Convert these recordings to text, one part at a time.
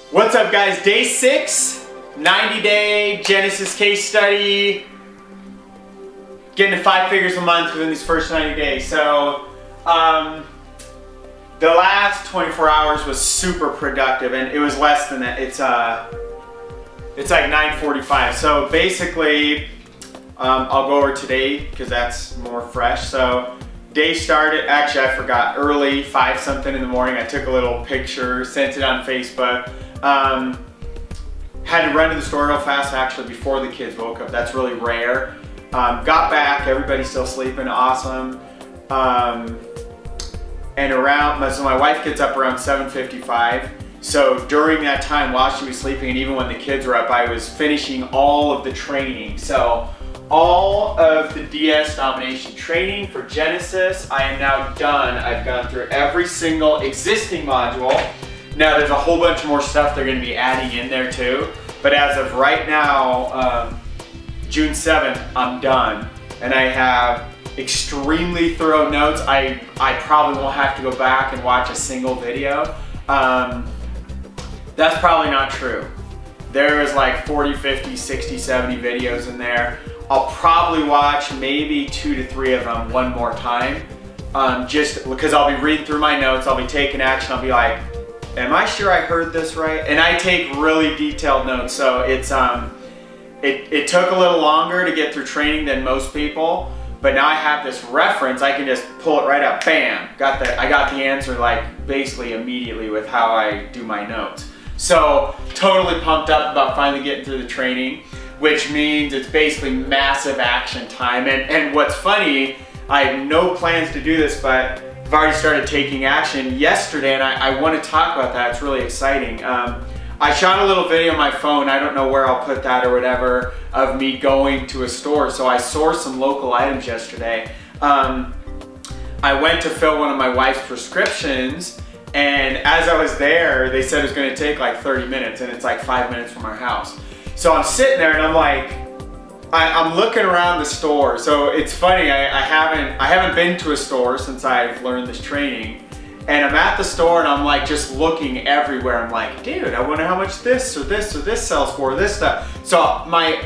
What's up, guys? Day 6, 90-day Genesis case study. Getting to 5 figures a month within these first 90 days. So, the last 24 hours was super productive, and it was less than that. It's like 9:45. So basically, I'll go over today because that's more fresh. So day started, actually I forgot, early, 5 something in the morning. I took a little picture, sent it on Facebook. Had to run to the store real fast actually before the kids woke up. That's really rare. Got back, everybody's still sleeping, awesome. And so my wife gets up around 7:55. So during that time while she was sleeping and even when the kids were up, I was finishing all of the training. So all of the DS domination training for Genesis, I am now done. I've gone through every single existing module. Now there's a whole bunch more stuff they're going to be adding in there too. But as of right now, June 7th, I'm done. And I have extremely thorough notes. I probably won't have to go back and watch a single video. That's probably not true. There is like 40, 50, 60, 70 videos in there. I'll probably watch maybe 2 to 3 of them one more time. Just because I'll be reading through my notes, I'll be taking action, I'll be like, am I sure I heard this right? And I take really detailed notes, so it's it took a little longer to get through training than most people, but now I have this reference, I can just pull it right up, bam, I got the answer like basically immediately with how I do my notes. So totally pumped up about finally getting through the training, which means it's basically massive action time. And what's funny, I have no plans to do this, but I've already started taking action yesterday, and I want to talk about that. It's really exciting. I shot a little video on my phone, I don't know where I'll put that or whatever, of me going to a store. So I sourced some local items yesterday. I went to fill one of my wife's prescriptions, and as I was there, they said it was going to take like 30 minutes, and it's like 5 minutes from our house. So I'm sitting there and I'm like, I'm looking around the store. So it's funny, I haven't been to a store since I've learned this training. And I'm at the store and I'm like just looking everywhere. I'm like, dude, I wonder how much this or this or this sells for, this stuff. So my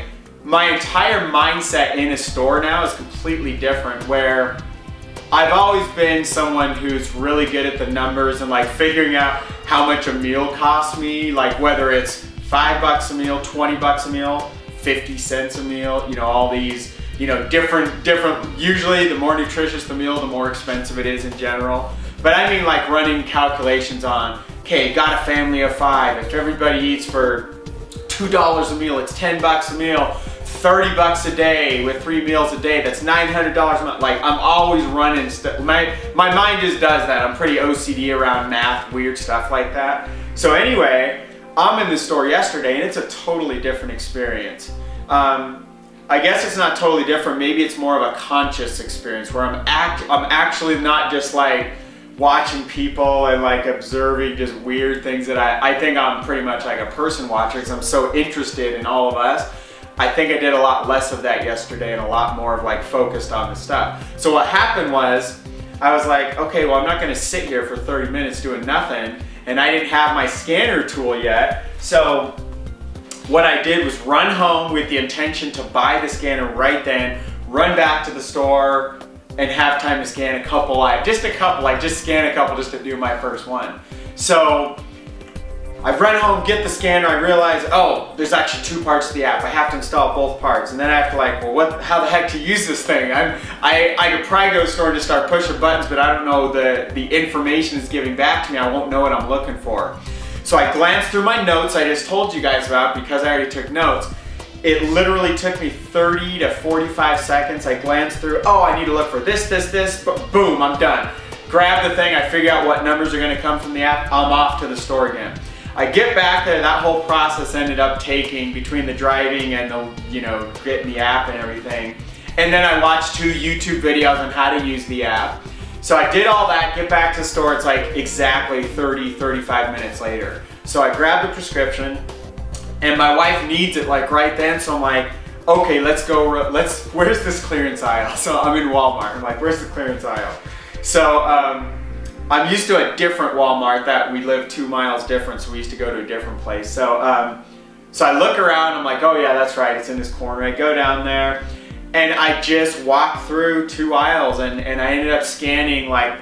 entire mindset in a store now is completely different, where I've always been someone who's really good at the numbers and like figuring out how much a meal costs me, like whether it's $5 a meal, 20 bucks a meal, 50 cents a meal, you know, all these, you know, different, usually the more nutritious the meal, the more expensive it is in general. But I mean like running calculations on, okay, got a family of 5, if everybody eats for $2 a meal, it's 10 bucks a meal, 30 bucks a day with 3 meals a day, that's $900 a month. Like I'm always running stuff. My mind just does that. I'm pretty OCD around math, weird stuff like that. So anyway, I'm in the store yesterday and it's a totally different experience. I guess it's not totally different. Maybe it's more of a conscious experience where I'm actually not just like watching people and like observing just weird things that I think I'm pretty much like a person watcher because I'm so interested in all of us. I think I did a lot less of that yesterday and a lot more of like focused on the stuff. So what happened was, I was like, okay, well I'm not gonna sit here for 30 minutes doing nothing, and I didn't have my scanner tool yet. So what I did was run home with the intention to buy the scanner right then, run back to the store, and have time to scan a couple, just scan a couple just to do my first one. So I run home, get the scanner, I realize, oh, there's actually 2 parts to the app. I have to install both parts. And then I have to like, well, how the heck to use this thing? I could probably go to the store and just start pushing buttons, but I don't know the information it's giving back to me. I won't know what I'm looking for. So I glanced through my notes I just told you guys about because I already took notes. It literally took me 30 to 45 seconds. I glanced through, oh, I need to look for this, but boom, I'm done. Grab the thing, I figure out what numbers are gonna come from the app, I'm off to the store again. I get back there, that whole process ended up taking between the driving and the, you know, getting the app and everything. And then I watched 2 YouTube videos on how to use the app. So I did all that, get back to the store, it's like exactly 30, 35 minutes later. So I grabbed the prescription, and my wife needs it like right then, so I'm like, okay, let's go, where's this clearance aisle? So I'm in Walmart, I'm like, where's the clearance aisle? So I'm used to a different Walmart that we live 2 miles different, so we used to go to a different place. So, so I look around, I'm like, oh yeah, that's right, it's in this corner. I go down there, and I just walked through 2 aisles, and I ended up scanning like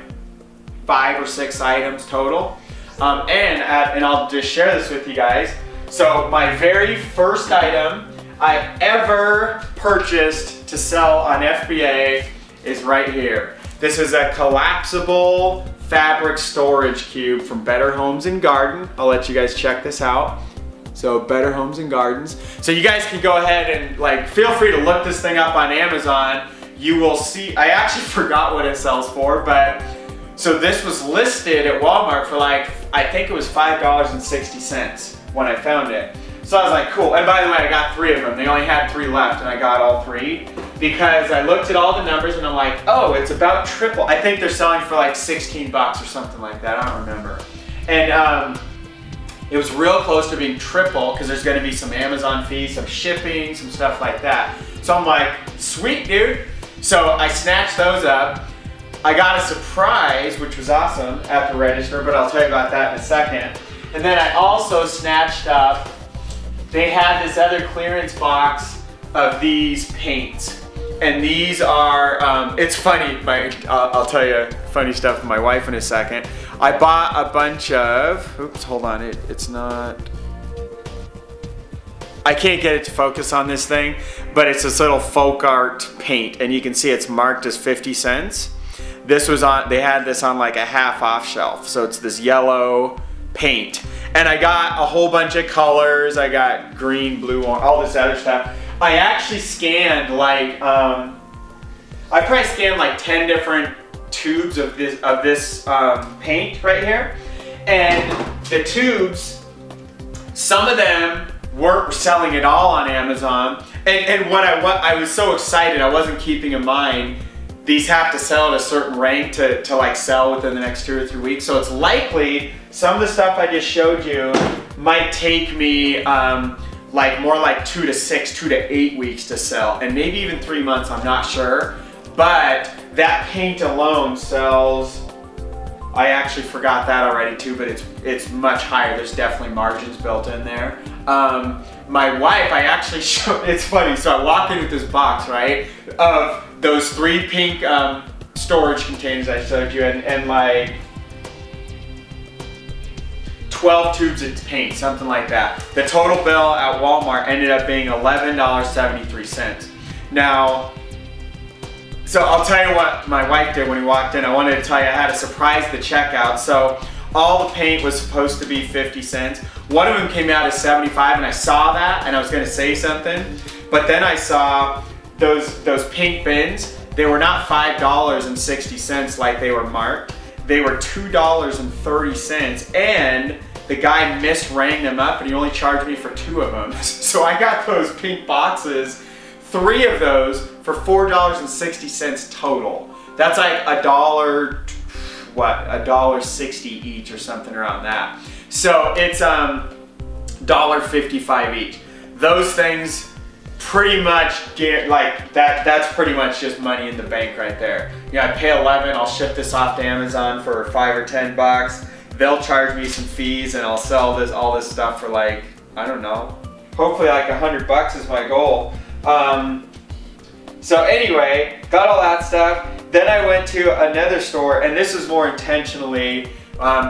5 or 6 items total. And I'll just share this with you guys. So my very first item I ever purchased to sell on FBA is right here. This is a collapsible fabric storage cube from Better Homes and Garden. I'll let you guys check this out. So Better Homes and Gardens. So you guys can go ahead and like feel free to look this thing up on Amazon. You will see, I actually forgot what it sells for, but so this was listed at Walmart for like, I think it was $5.60 when I found it. So I was like, cool. And by the way, I got 3 of them. They only had 3 left, and I got all 3 because I looked at all the numbers and I'm like, oh, it's about triple. I think they're selling for like 16 bucks or something like that. I don't remember. And it was real close to being triple because there's going to be some Amazon fees, some shipping, some stuff like that. So I'm like, sweet, dude. So I snatched those up. I got a surprise, which was awesome, at the register, but I'll tell you about that in a second. And then I also snatched up, they had this other clearance box of these paints. And these are, it's funny, I'll tell you funny stuff with my wife in a second. I bought a bunch of, oops, hold on, it's not, I can't get it to focus on this thing, but it's this little folk art paint, and you can see it's marked as 50 cents. This was on, they had this on like a half off shelf, so it's this yellow paint. And I got a whole bunch of colors. I got green, blue, all this other stuff. I actually scanned like, I probably scanned like 10 different tubes of this paint right here. And the tubes, some of them weren't selling at all on Amazon. And what I was so excited, I wasn't keeping in mind, these have to sell at a certain rank to like sell within the next 2 or 3 weeks. So it's likely some of the stuff I just showed you might take me like more like 2 to 6, 2 to 8 weeks to sell, and maybe even 3 months, I'm not sure. But that paint alone sells, I actually forgot that already too, but it's much higher. There's definitely margins built in there. My wife, I actually showed, it's funny, so I walk in with this box, right, of those 3 pink storage containers I showed you, and like 12 tubes of paint, something like that. The total bill at Walmart ended up being $11.73. Now, so I'll tell you what my wife did when we walked in. I wanted to tell you I had a surprise at the checkout. So all the paint was supposed to be 50 cents. One of them came out as 75, and I saw that and I was gonna say something, but then I saw those pink bins. They were not $5.60 like they were marked. They were $2.30, and the guy misrang them up and he only charged me for 2 of them. So I got those pink boxes, 3 of those for $4.60 total. That's like $1.60 each or something around that. So it's $1.55 each. Those things pretty much get like that's pretty much just money in the bank right there. Yeah, I pay 11, I'll ship this off to Amazon for 5 or 10 bucks. They'll charge me some fees and I'll sell all this stuff for like, I don't know, hopefully like 100 bucks is my goal. So anyway, got all that stuff. Then I went to another store, and this was more intentionally,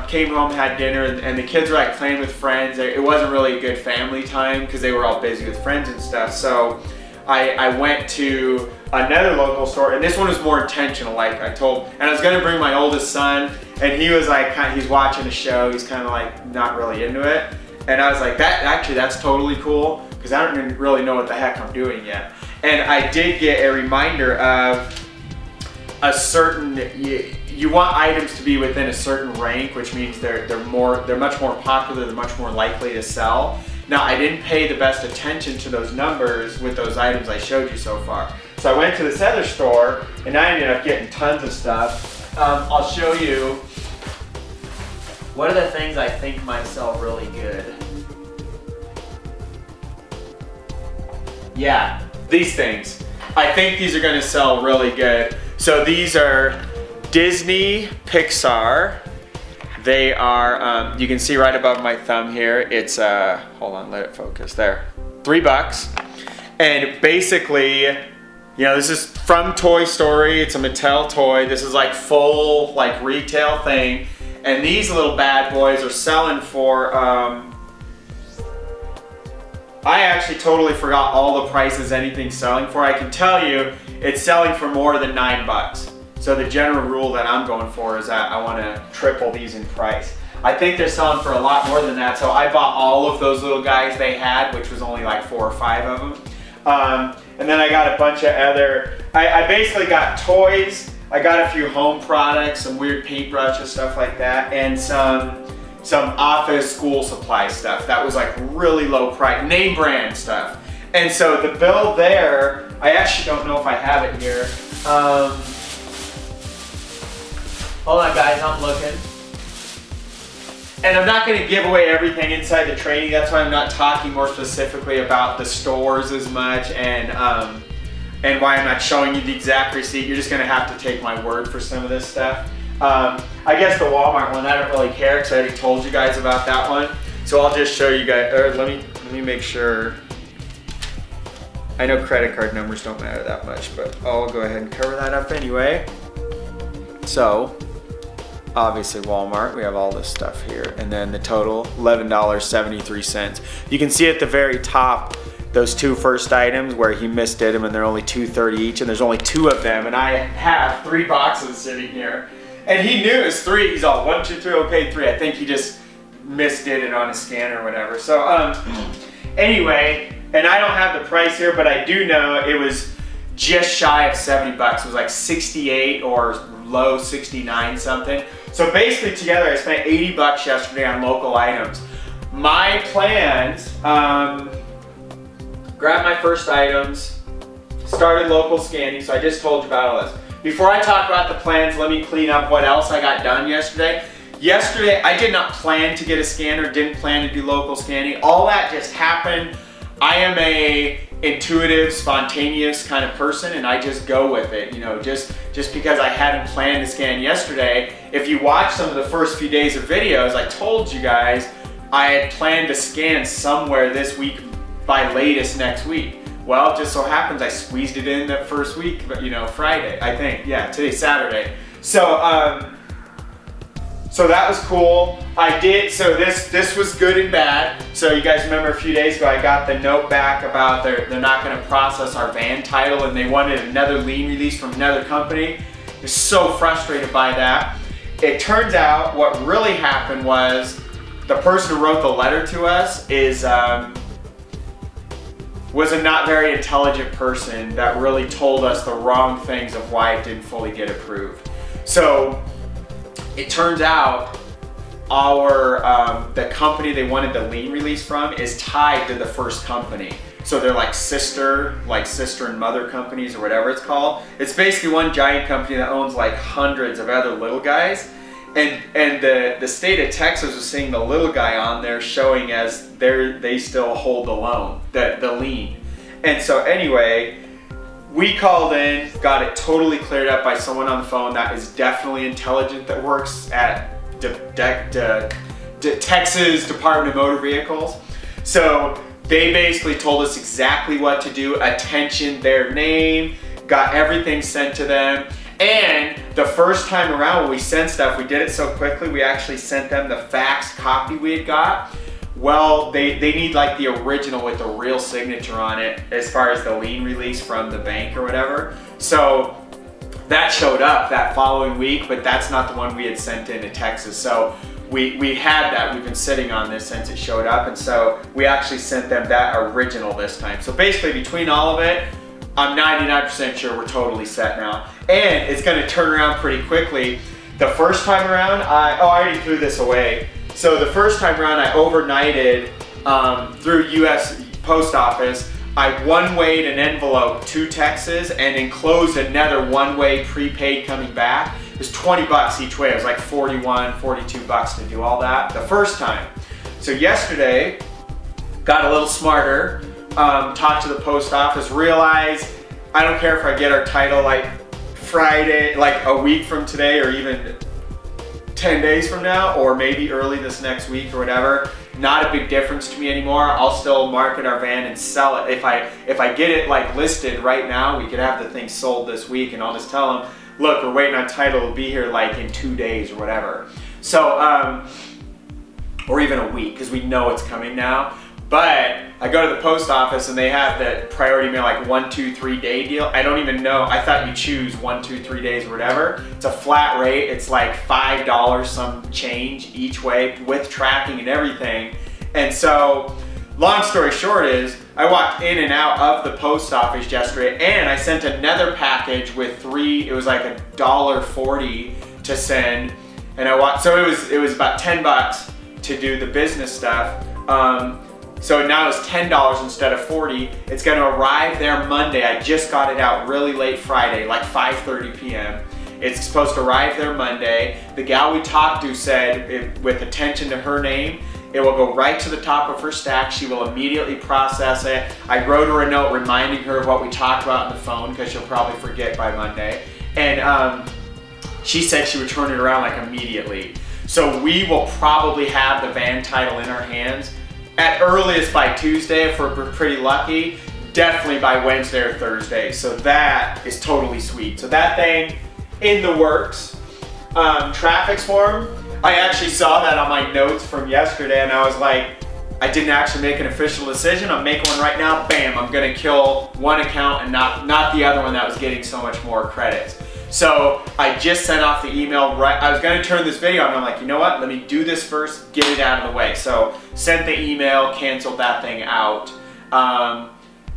came home, had dinner, and the kids were like playing with friends. It wasn't really a good family time because they were all busy with friends and stuff. So I went to another local store, and this one was more intentional, like I told, and I was gonna bring my oldest son, and he was like, he's watching a show, he's kind of like not really into it. And I was like, that's totally cool, because I don't really know what the heck I'm doing yet. And I did get a reminder of a certain, you want items to be within a certain rank, which means they're much more popular, they're much more likely to sell. Now, I didn't pay the best attention to those numbers with those items I showed you so far. So I went to this other store, and I ended up getting tons of stuff. I'll show you what are the things I think might sell really good. Yeah, these things. I think these are gonna sell really good. So these are Disney, Pixar. They are, you can see right above my thumb here, it's, hold on, let it focus, there, $3. And basically, you know, this is from Toy Story, it's a Mattel toy. This is like full, like retail thing. And these little bad boys are selling for, I actually totally forgot all the prices anything's selling for. I can tell you, it's selling for more than $9. So the general rule that I'm going for is that I want to triple these in price. I think they're selling for a lot more than that. So I bought all of those little guys they had, which was only like 4 or 5 of them. And then I got a bunch of other, I basically got toys. I got a few home products, some weird paintbrushes, stuff like that, and some office school supply stuff that was like really low price, name brand stuff. And so the bill there, I actually don't know if I have it here. Hold on guys, I'm looking. And I'm not going to give away everything inside the training. That's why I'm not talking more specifically about the stores as much and why I'm not showing you the exact receipt. You're just going to have to take my word for some of this stuff. I guess the Walmart one, I don't really care because I already told you guys about that one. So I'll just show you guys, or let me make sure. I know credit card numbers don't matter that much, but I'll go ahead and cover that up anyway. So, obviously Walmart, we have all this stuff here. And then the total, $11.73. You can see at the very top, those 2 first items where he misdid them and they're only $2.30 each and there's only 2 of them. And I have 3 boxes sitting here. And he knew it was 3, he's all 1, 2, 3, okay, 3. I think he just misdid it on his scanner or whatever. So anyway, and I don't have the price here, but I do know it was just shy of 70 bucks. It was like 68 or low 69 something. So basically together I spent 80 bucks yesterday on local items. My plans, grabbed my first items, started local scanning, so I just told you about all this. Before I talk about the plans, let me clean up what else I got done yesterday. Yesterday, I did not plan to get a scanner, didn't plan to do local scanning. All that just happened. I am a intuitive, spontaneous kind of person and I just go with it. You know, just because I hadn't planned to scan yesterday. If you watch some of the first few days of videos, I told you guys I had planned to scan somewhere this week by latest next week. Well, it just so happens I squeezed it in that first week, but you know, Friday, I think. Yeah, today's Saturday. So, so that was cool. I did, so this was good and bad. So you guys remember a few days ago I got the note back about they're not gonna process our van title and they wanted another lien release from another company. I was so frustrated by that. It turns out what really happened was the person who wrote the letter to us was a not very intelligent person that really told us the wrong things of why it didn't fully get approved. So it turns out the company they wanted the lien release from is tied to the first company. So they're like sister and mother companies or whatever it's called. It's basically one giant company that owns like hundreds of other little guys. And the state of Texas was seeing the little guy on there showing as they still hold the loan, the lien. And so anyway, we called in, got it totally cleared up by someone on the phone that is definitely intelligent that works at Texas Department of Motor Vehicles. So they basically told us exactly what to do, attention, their name, got everything sent to them. And the first time around when we sent stuff, we did it so quickly, we actually sent them the fax copy we had got. Well, they need like the original with the real signature on it as far as the lien release from the bank or whatever. So that showed up that following week, but that's not the one we had sent into Texas. So we had that, we've been sitting on this since it showed up, and so we actually sent them that original this time. So basically between all of it, I'm 99% sure we're totally set now. And it's gonna turn around pretty quickly. The first time around, I already threw this away. So the first time around I overnighted through US Post Office. I one-wayed an envelope to Texas and enclosed another one-way prepaid coming back. It was 20 bucks each way. It was like 41, 42 bucks to do all that the first time. So yesterday, got a little smarter, talked to the post office, realized I don't care if I get our title like Friday, like a week from today, or even 10 days from now, or maybe early this next week or whatever, not a big difference to me anymore. I'll still market our van and sell it. If I get it like listed right now, we could have the thing sold this week, and I'll just tell them, look, we're waiting on title, it'll be here like in 2 days or whatever. So, or even a week, because we know it's coming now. But I go to the post office and they have the priority mail like 1, 2, 3 day deal. I don't even know. I thought you choose 1, 2, 3 days or whatever. It's a flat rate. It's like $5 some change each way with tracking and everything. And so, long story short is, I walked in and out of the post office yesterday, and I sent another package with 3. It was like $1.40 to send, and so it was about $10 to do the business stuff. So now it's $10 instead of $40. It's gonna arrive there Monday. I just got it out really late Friday, like 5:30 p.m. It's supposed to arrive there Monday. The gal we talked to said, with attention to her name, it will go right to the top of her stack. She will immediately process it. I wrote her a note reminding her of what we talked about on the phone, because she'll probably forget by Monday. And she said she would turn it around like immediately. So we will probably have the van title in our hands at earliest by Tuesday if we're pretty lucky, definitely by Wednesday or Thursday. So that is totally sweet. So that thing in the works. Traffic swarm, I actually saw that on my notes from yesterday, and I was like, I didn't actually make an official decision. I'm making one right now. Bam, I'm gonna kill one account and not the other one that was getting so much more credits. So I just sent off the email, right? I was gonna turn this video on, and I'm like, you know what? Let me do this first, get it out of the way. So sent the email, canceled that thing out.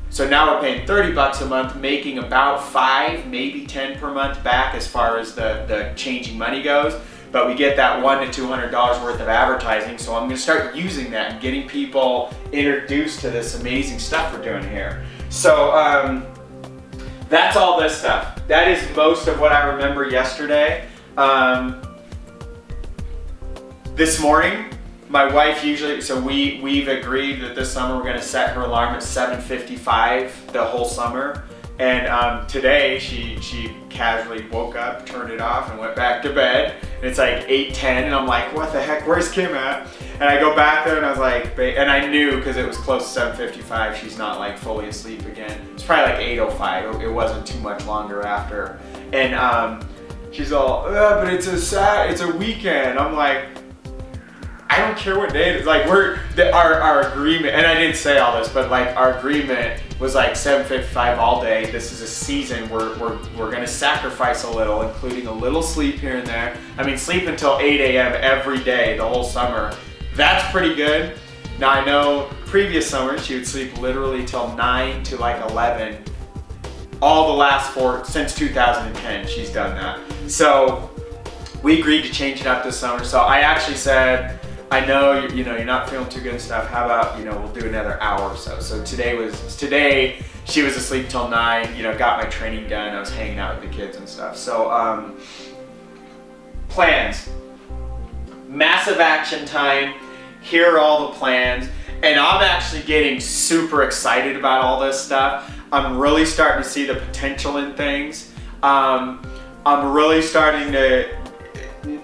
So now we're paying $30 a month, making about 5, maybe 10 per month back as far as the changing money goes. But we get that $100 to $200 worth of advertising. So I'm gonna start using that and getting people introduced to this amazing stuff we're doing here. So that's all this stuff. That is most of what I remember yesterday. This morning, my wife usually, so we've agreed that this summer we're gonna set her alarm at 7:55 the whole summer. And today she casually woke up, turned it off, and went back to bed. And it's like 8:10, and I'm like, what the heck, where's Kim at? And I go back there and I was like, and I knew because it was close to 7:55, she's not like fully asleep again. It's probably like 8:05, it wasn't too much longer after. And she's all, but it's a weekend. I'm like, I don't care what day it is. Like our agreement, and I didn't say all this, but like our agreement was like 7:55 all day. This is a season. We're gonna sacrifice a little, including a little sleep here and there. I mean, sleep until 8 a.m. every day the whole summer. That's pretty good. Now I know previous summers she would sleep literally till 9 to like 11. All the last since 2010 she's done that. So we agreed to change it up this summer. So I actually said, I know you're not feeling too good and stuff. How about we'll do another hour or so. So today she was asleep till 9. Got my training done. I was hanging out with the kids and stuff. So plans, massive action time. Here are all the plans, and I'm actually getting super excited about all this stuff. I'm really starting to see the potential in things. I'm really starting to.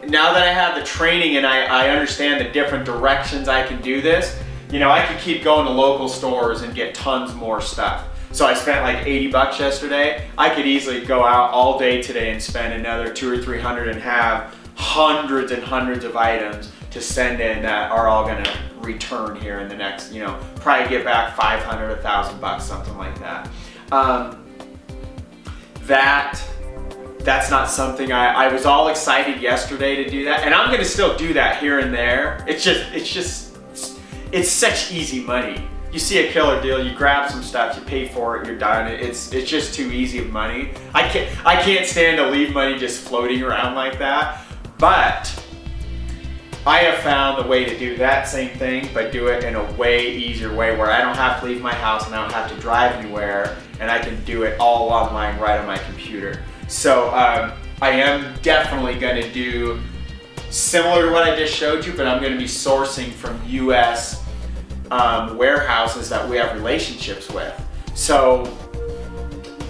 Now that I have the training and I understand the different directions I can do this, I could keep going to local stores and get tons more stuff. So I spent like $80 yesterday. I could easily go out all day today and spend another $200 or $300 and have hundreds and hundreds of items to send in that are all gonna return here in the next, probably get back $500, $1,000, something like that. That's not something I was all excited yesterday to do that, and I'm gonna still do that here and there. It's such easy money. You see a killer deal, you grab some stuff, you pay for it, you're done. It's just too easy of money. I can't stand to leave money just floating around like that. But I have found the way to do that same thing, but do it in a way easier way where I don't have to leave my house and I don't have to drive anywhere, and I can do it all online right on my computer. So I am definitely going to do similar to what I just showed you, but I'm going to be sourcing from US warehouses that we have relationships with. So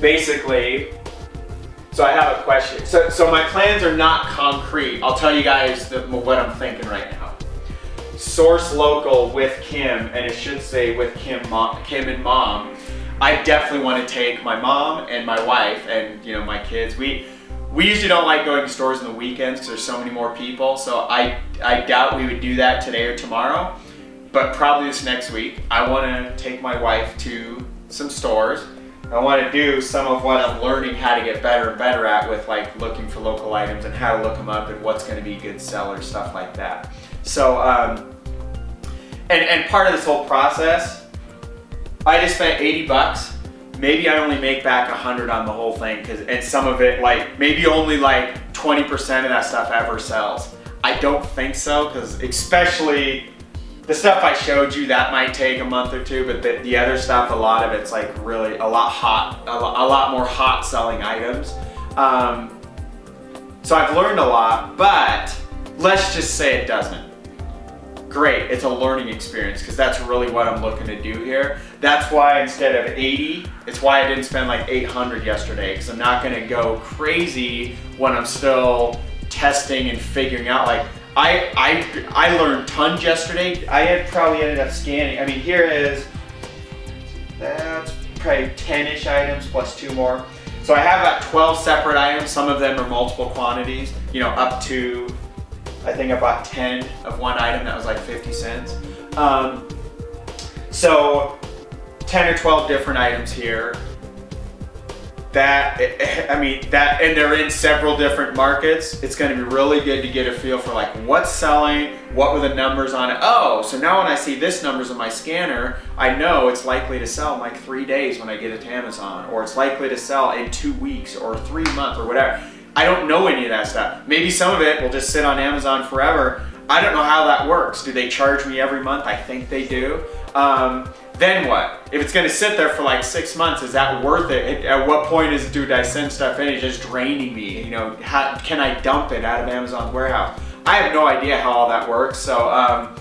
basically, So I have a question. So my plans are not concrete. I'll tell you guys what I'm thinking right now. Source local with Kim, and it should say with Kim and Mom. I definitely want to take my mom and my wife and my kids. We usually don't like going to stores on the weekends because there's so many more people. So I doubt we would do that today or tomorrow, but probably this next week. I want to take my wife to some stores. I want to do some of what I'm learning how to get better and better at with like looking for local items and how to look them up and what's going to be good sellers, stuff like that. So, and part of this whole process, I just spent 80 bucks. Maybe I only make back 100 on the whole thing, and some of it, like maybe only like 20% of that stuff ever sells. I don't think so, because especially the stuff I showed you, that might take a month or two, but the other stuff, a lot of it's like really a lot more hot selling items. So I've learned a lot, but let's just say it doesn't. Great, it's a learning experience, because that's really what I'm looking to do here. That's why instead of 80, it's why I didn't spend like 800 yesterday, because I'm not gonna go crazy when I'm still testing and figuring out. Like I learned tons yesterday. I had probably ended up scanning. I mean, that's probably 10-ish items plus 2 more. So I have about 12 separate items. Some of them are multiple quantities, up to, I think I bought 10 of one item that was like 50 cents. So 10 or 12 different items here. And they're in several different markets. It's going to be really good to get a feel for like what's selling, what were the numbers on it. Oh, so now when I see this numbers on my scanner, I know it's likely to sell in like 3 days when I get it to Amazon, or it's likely to sell in 2 weeks or 3 months or whatever. I don't know any of that stuff. Maybe some of it will just sit on Amazon forever. I don't know how that works. Do they charge me every month? I think they do. Then what? If it's gonna sit there for like 6 months, is that worth it? At what point do I send stuff in? It's just draining me. Can I dump it out of Amazon's warehouse? I have no idea how all that works, so I'm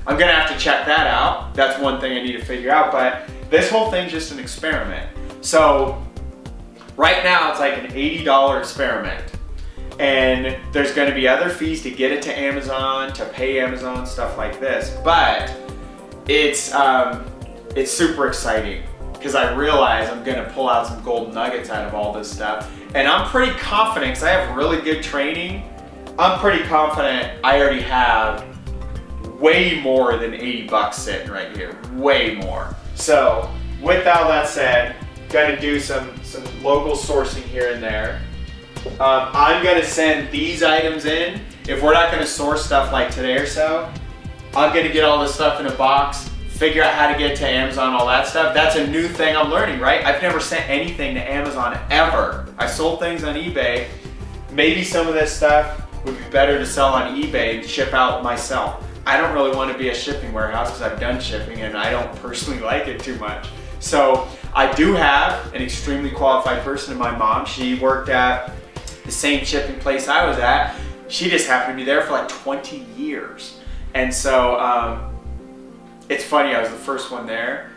gonna have to check that out. That's one thing I need to figure out, but this whole thing's just an experiment. So right now it's like an $80 experiment, and there's gonna be other fees to get it to Amazon, to pay Amazon, stuff like this, but it's super exciting because I realize I'm gonna pull out some gold nuggets out of all this stuff. And I'm pretty confident, because I have really good training, I'm pretty confident I already have way more than 80 bucks sitting right here, way more. So with all that said, gonna do some local sourcing here and there. I'm gonna send these items in. If we're not gonna source stuff like today or so, I'm gonna get all this stuff in a box, figure out how to get to Amazon, all that stuff. That's a new thing I'm learning, right? I've never sent anything to Amazon ever. I sold things on eBay. Maybe some of this stuff would be better to sell on eBay and ship out myself. I don't really want to be a shipping warehouse because I've done shipping and I don't personally like it too much. So I do have an extremely qualified person in my mom. She worked at the same shipping place I was at. She just happened to be there for like 20 years. And so it's funny, I was the first one there.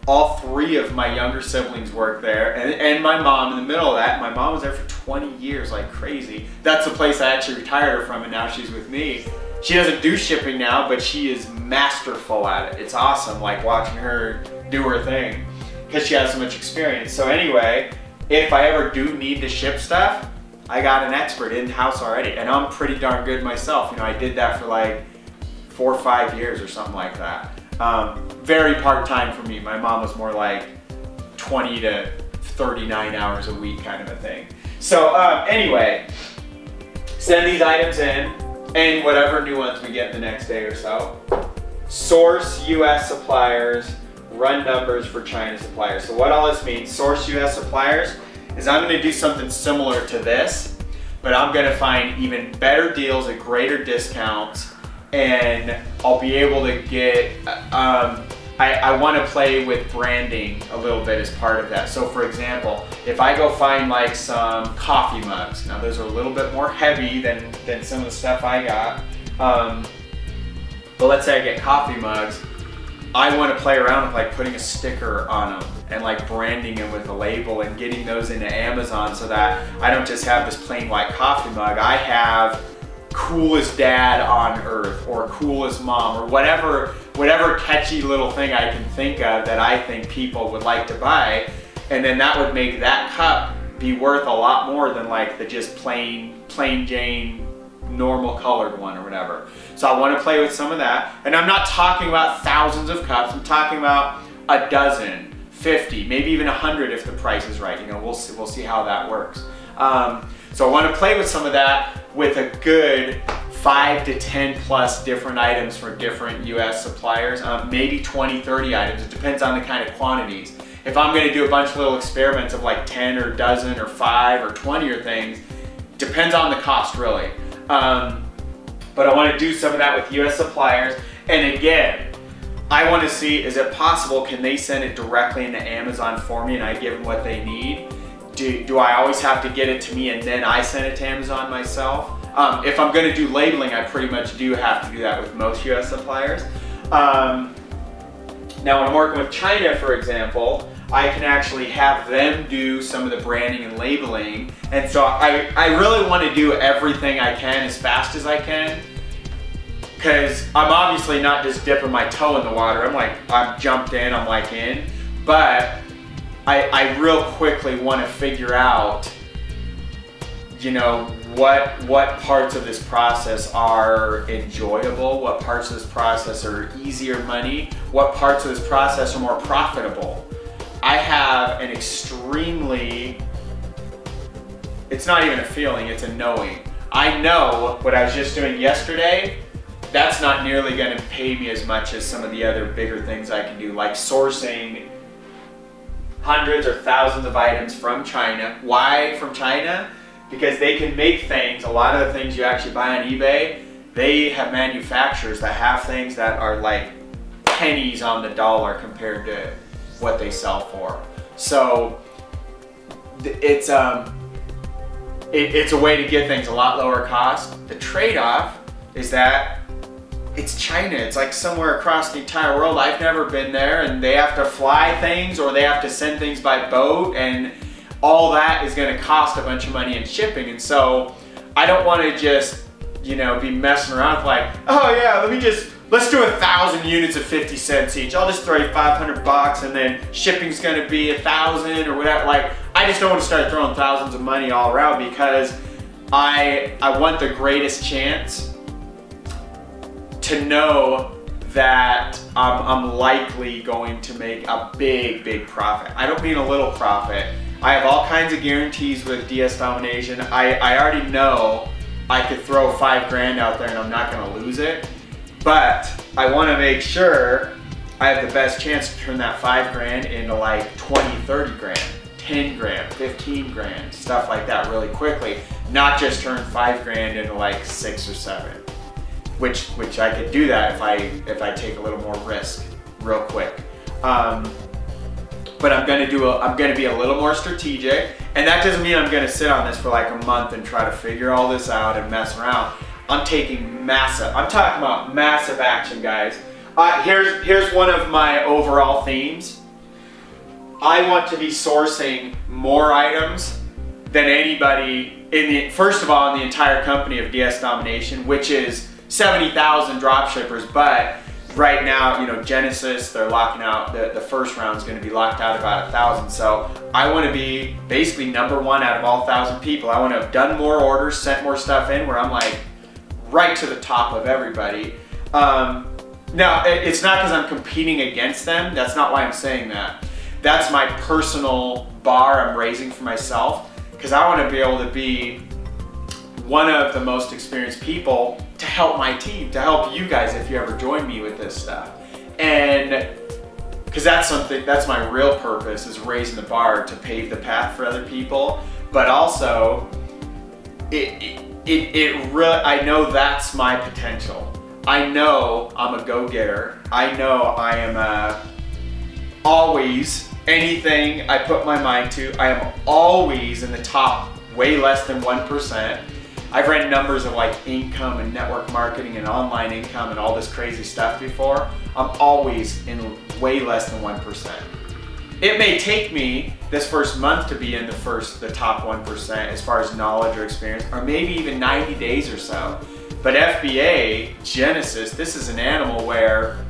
All 3 of my younger siblings worked there, and my mom in the middle of that. My mom was there for 20 years, like crazy. That's the place I actually retired her from, and now she's with me. She doesn't do shipping now, but she is masterful at it. It's awesome, like watching her do her thing, because she has so much experience. So anyway, if I ever do need to ship stuff, I got an expert in-house already, and I'm pretty darn good myself. I did that for like 4 or 5 years or something like that. Very part-time for me. My mom was more like 20 to 39 hours a week kind of a thing. So anyway, send these items in, and whatever new ones we get the next day or so. Source US suppliers, run numbers for China suppliers. So what all this means, source US suppliers, is I'm gonna do something similar to this, but I'm gonna find even better deals at greater discounts, and I'll be able to get, I want to play with branding a little bit as part of that. So for example, if I go find like some coffee mugs, now those are a little bit more heavy than some of the stuff I got, but let's say I get coffee mugs, I want to play around with like putting a sticker on them and like branding them with a label and getting those into Amazon so that I don't just have this plain white coffee mug. I have coolest dad on earth or coolest mom or whatever catchy little thing I can think of that I think people would like to buy. And then that would make that cup be worth a lot more than like the just plain Jane normal colored one or whatever. So I want to play with some of that. And I'm not talking about thousands of cups. I'm talking about a dozen, 50, maybe even 100 if the price is right. You know, we'll see how that works. So I want to play with some of that with a good 5 to 10 plus different items for different US suppliers, maybe 20, 30 items. It depends on the kind of quantities. If I'm going to do a bunch of little experiments of like 10 or dozen or 5 or 20 or things, depends on the cost really. But I want to do some of that with US suppliers. And again, I want to see, is it possible, can they send it directly into Amazon for me and I give them what they need? Do I always have to get it to me and then I send it to Amazon myself? If I'm going to do labeling, I pretty much do have to do that with most US suppliers. Now when I'm working with China, for example, I can actually have them do some of the branding and labeling. And so I really want to do everything I can as fast as I can, because I'm obviously not just dipping my toe in the water. I'm jumped in, I'm like in, but I real quickly want to figure out, you know, what parts of this process are enjoyable, what parts of this process are easier money, what parts of this process are more profitable. I have an extremely, it's not even a feeling, it's a knowing. I know what I was just doing yesterday, that's not nearly going to pay me as much as some of the other bigger things I can do, like sourcing hundreds or thousands of items from China. Why from China? Because they can make things, a lot of the things you actually buy on eBay, they have manufacturers that have things that are like pennies on the dollar compared to what they sell for. So it's a way to get things a lot lower cost. The trade-off is that it's China. It's like somewhere across the entire world. I've never been there, and they have to fly things or they have to send things by boat, and all that is going to cost a bunch of money in shipping. And so I don't want to just, you know, be messing around with like, oh yeah, let's do 1,000 units of 50 cents each. I'll just throw you 500 bucks and then shipping's going to be 1,000 or whatever. Like, I just don't want to start throwing thousands of money all around, because I want the greatest chance to know that I'm likely going to make a big profit. I don't mean a little profit. I have all kinds of guarantees with DS Domination. I already know I could throw 5 grand out there and I'm not gonna lose it. But I wanna make sure I have the best chance to turn that 5 grand into like 20, 30 grand, 10 grand, 15 grand, stuff like that really quickly. Not just turn 5 grand into like 6 or 7. Which I could do that if I take a little more risk real quick. But I'm gonna be a little more strategic, and that doesn't mean I'm gonna sit on this for like a month and try to figure all this out and mess around. I'm talking about massive action, guys. Here's one of my overall themes. I want to be sourcing more items than anybody first of all, in the entire company of DS Domination, which is 70,000 drop shippers, but right now, you know, Genesis, they're locking out, the first round is going to be locked out about 1,000. So I want to be basically #1 out of all 1,000 people. I want to have done more orders, sent more stuff in, where I'm like right to the top of everybody. Now, it's not because I'm competing against them. That's not why I'm saying that. That's my personal bar I'm raising for myself, because I want to be able to be one of the most experienced people to help my team, to help you guys if you ever join me with this stuff. And because that's my real purpose, is raising the bar to pave the path for other people. But also, I know that's my potential. I know I'm a go-getter. I know I am always, anything I put my mind to, I am always in the top, way less than 1%. I've read numbers of like income and network marketing and online income and all this crazy stuff before. I'm always in way less than 1%. It may take me this first month to be in the top 1% as far as knowledge or experience, or maybe even 90 days or so. But FBA, Genesis, this is an animal where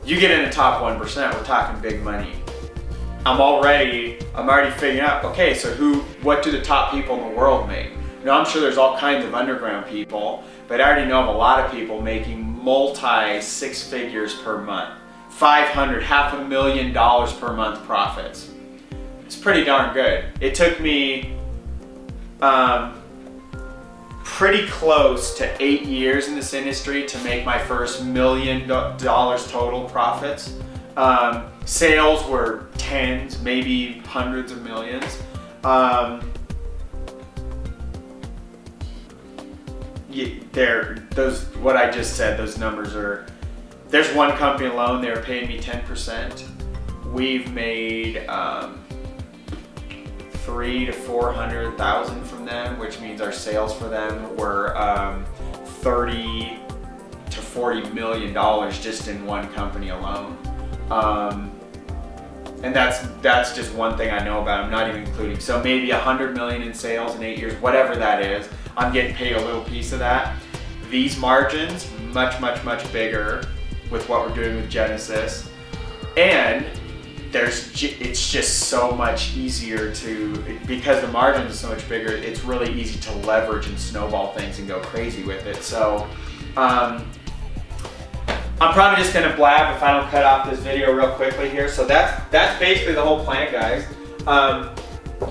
you get in the top 1%, we're talking big money. I'm already figuring out, okay, so what do the top people in the world make? I'm sure there's all kinds of underground people, but I already know of a lot of people making multi-six figures per month. 500, $500,000 per month profits. It's pretty darn good. It took me pretty close to 8 years in this industry to make my first $1 million total profits. Sales were tens, maybe hundreds of millions. What I just said, those numbers are, there's one company alone, they were paying me 10%. We've made 300,000 to 400,000 from them, which means our sales for them were 30 to 40 million dollars just in one company alone. And that's just one thing I know about. I'm not even including, so maybe 100 million in sales in 8 years, whatever that is. I'm getting paid a little piece of that. These margins, much, much, much bigger with what we're doing with Genesis. And it's just so much easier because the margins are so much bigger, it's really easy to leverage and snowball things and go crazy with it. So I'm probably just gonna blab if I don't cut off this video real quickly here. So that's basically the whole plan, guys.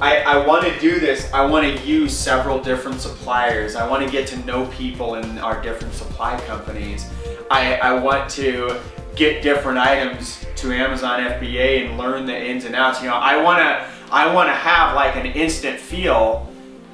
I want to do this. I want to use several different suppliers. I want to get to know people in our different supply companies. I want to get different items to Amazon FBA and learn the ins and outs. I want to have like an instant feel.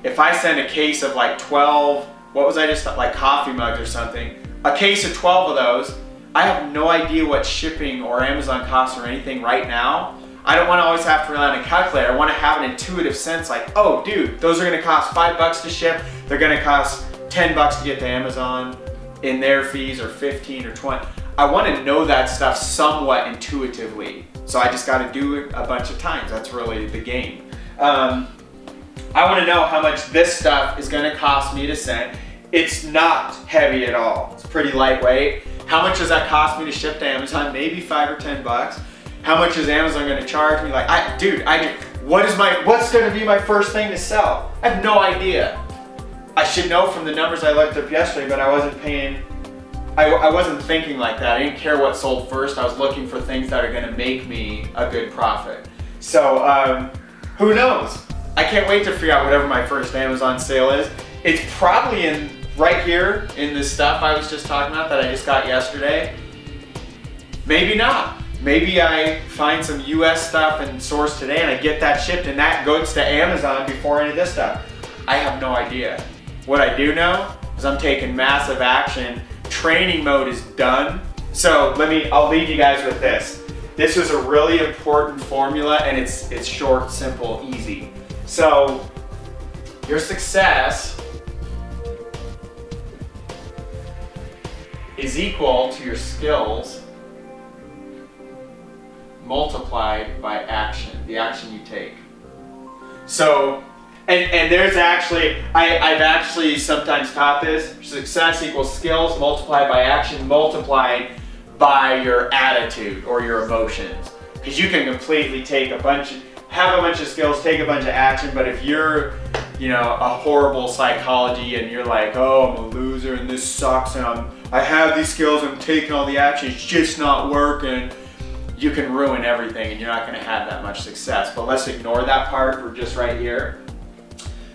If I send a case of like 12, what was I just like coffee mugs or something, a case of 12 of those, I have no idea what shipping or Amazon costs or anything right now. I don't want to always have to rely on a calculator. I want to have an intuitive sense like, oh dude, those are going to cost $5 to ship. They're going to cost $10 to get to Amazon in their fees, or 15 or 20. I want to know that stuff somewhat intuitively. So I just got to do it a bunch of times. That's really the game. I want to know how much this stuff is going to cost me to send. It's not heavy at all. It's pretty lightweight. How much does that cost me to ship to Amazon? Maybe 5 or 10 bucks. How much is Amazon going to charge me? Like, what's going to be my first thing to sell? I have no idea. I should know from the numbers I looked up yesterday, but I wasn't thinking like that. I didn't care what sold first. I was looking for things that are going to make me a good profit. So, who knows? I can't wait to figure out whatever my first Amazon sale is. It's probably right here in this stuff I was just talking about that I just got yesterday. Maybe not. Maybe I find some US stuff and source today and I get that shipped and that goes to Amazon before any of this stuff. I have no idea. What I do know is I'm taking massive action. Training mode is done. So I'll leave you guys with this. This was a really important formula and it's short, simple, easy. So your success is equal to your skills multiplied by action, the action you take. So, and there's actually, I've actually sometimes taught this, success equals skills multiplied by action multiplied by your attitude or your emotions. Because you can completely take have a bunch of skills, take a bunch of action, but if you're, a horrible psychology and you're like, oh, I'm a loser and this sucks and I have these skills, I'm taking all the action, it's just not working, you can ruin everything and you're not going to have that much success. But let's ignore that part. We're just right here.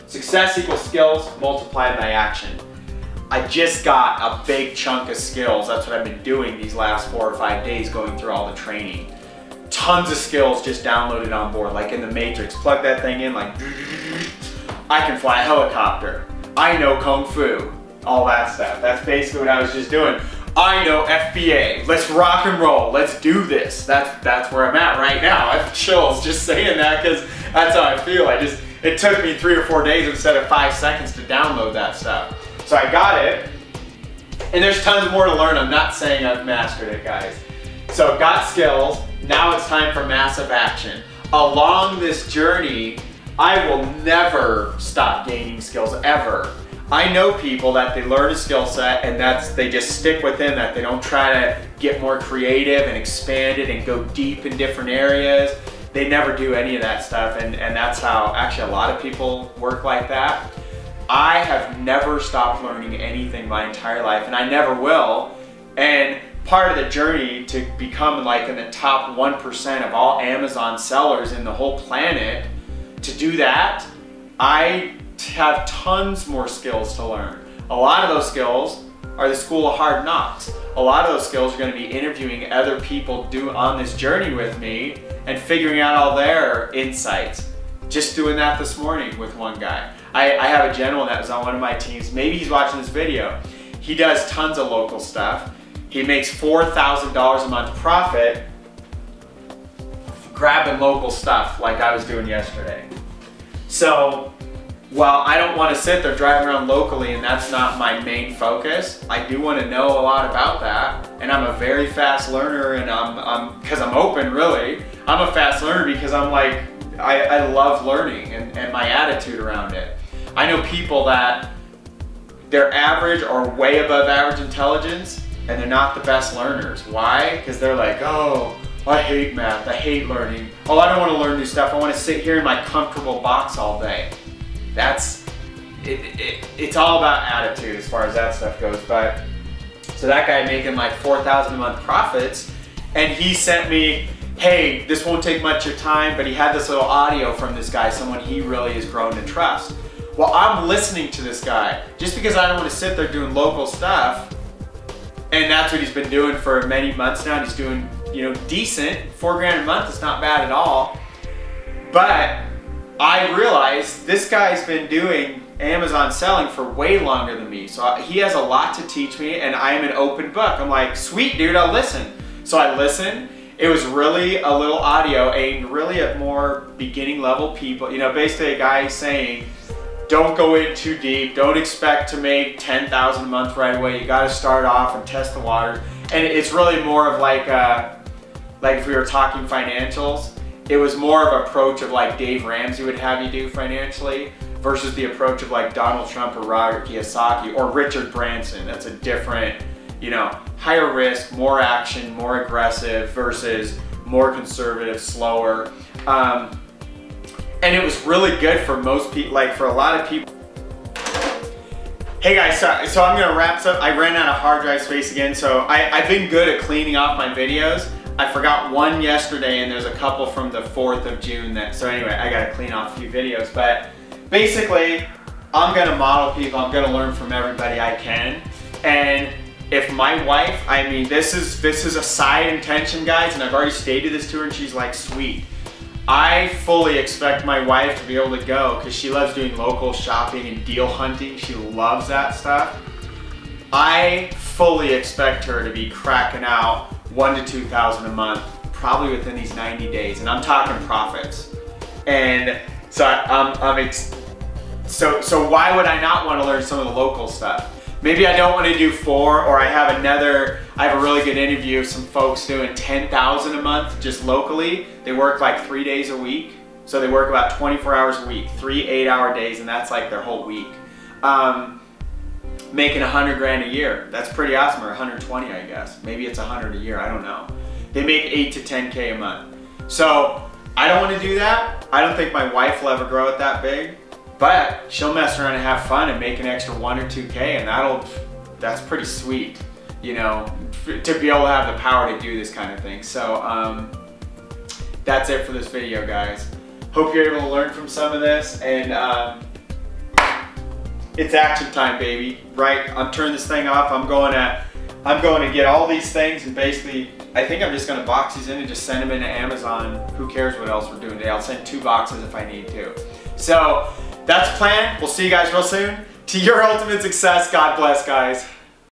Success equals skills multiplied by action. I just got a big chunk of skills. That's what I've been doing these last 4 or 5 days, going through all the training. Tons of skills just downloaded on board, like in the Matrix. Plug that thing in, like, I can fly a helicopter. I know Kung Fu. All that stuff. That's basically what I was just doing. I know FBA. Let's rock and roll. Let's do this. That's where I'm at right now. I have chills just saying that because that's how I feel. it took me 3 or 4 days instead of 5 seconds to download that stuff. So I got it, and there's tons more to learn. I'm not saying I've mastered it, guys. So got skills, now it's time for massive action. Along this journey, I will never stop gaining skills, ever. I know people that they learn a skill set and they just stick within that. They don't try to get more creative and expand it and go deep in different areas. They never do any of that stuff, and that's how actually a lot of people work like that. I have never stopped learning anything my entire life, and I never will. And part of the journey to become like in the top 1% of all Amazon sellers in the whole planet, to do that, I have tons more skills to learn. A lot of those skills are the school of hard knocks. A lot of those skills are going to be interviewing other people on this journey with me and figuring out all their insights. Just doing that this morning with one guy. I have a gentleman that was on one of my teams. Maybe he's watching this video. He does tons of local stuff. He makes $4,000 a month profit grabbing local stuff like I was doing yesterday. So while I don't want to sit there driving around locally and that's not my main focus, I do want to know a lot about that. And I'm a very fast learner, and because I'm open, really. I'm a fast learner because I'm like, I love learning and my attitude around it. I know people that they're average or way above average intelligence, and they're not the best learners. Why? Because they're like, oh, I hate math, I hate learning. Oh, I don't want to learn new stuff. I want to sit here in my comfortable box all day. It's all about attitude as far as that stuff goes. But so that guy making like $4,000 a month profits, and he sent me, hey, this won't take much of your time, but he had this little audio from this guy, someone he really has grown to trust. Well, I'm listening to this guy just because I don't want to sit there doing local stuff. And that's what he's been doing for many months now. He's doing, you know, decent. $4 grand a month is not bad at all. But I realized this guy's been doing Amazon selling for way longer than me. So he has a lot to teach me, and I am an open book. I'm like, sweet dude, I'll listen. So I listened. It was really a little audio aimed really at more beginning level people. You know, basically a guy saying, don't go in too deep. Don't expect to make $10,000 a month right away. You got to start off and test the waters. And it's really more of like if we were talking financials, it was more of an approach of like Dave Ramsey would have you do financially versus the approach of like Donald Trump or Robert Kiyosaki or Richard Branson. That's a different, you know, higher risk, more action, more aggressive versus more conservative, slower. And it was really good for most people, like for a lot of people. Hey guys, so I'm gonna wrap this up. I ran out of hard drive space again, so I've been good at cleaning off my videos. I forgot one yesterday, and there's a couple from the 4th of June so anyway, I gotta clean off a few videos. But basically, I'm gonna model people, I'm gonna learn from everybody I can. And if my wife, I mean, this is a side intention, guys, and I've already stated this to her, and she's like, sweet. I fully expect my wife to be able to go because she loves doing local shopping and deal hunting. She loves that stuff. I fully expect her to be cracking out $1,000 to $2,000 a month, probably within these 90 days, and I'm talking profits. And so so why would I not want to learn some of the local stuff? Maybe I don't want to do 4, or I have a really good interview of some folks doing $10,000 a month just locally. They work like 3 days a week. So they work about 24 hours a week, 3 8-hour days, and that's like their whole week. Making 100 grand a year. That's pretty awesome, or 120, I guess. Maybe it's 100 a year, I don't know. They make 8 to 10K a month. So I don't want to do that. I don't think my wife will ever grow it that big. But she'll mess around and have fun and make an extra 1 or 2K, and that's pretty sweet, you know, to be able to have the power to do this kind of thing. So that's it for this video, guys. Hope you're able to learn from some of this, and it's action time, baby. Right? I'm turning this thing off. I'm going to get all these things, and basically, I think I'm just going to box these in and just send them into Amazon. Who cares what else we're doing today? I'll send 2 boxes if I need to. So that's the plan. We'll see you guys real soon. To your ultimate success, God bless, guys.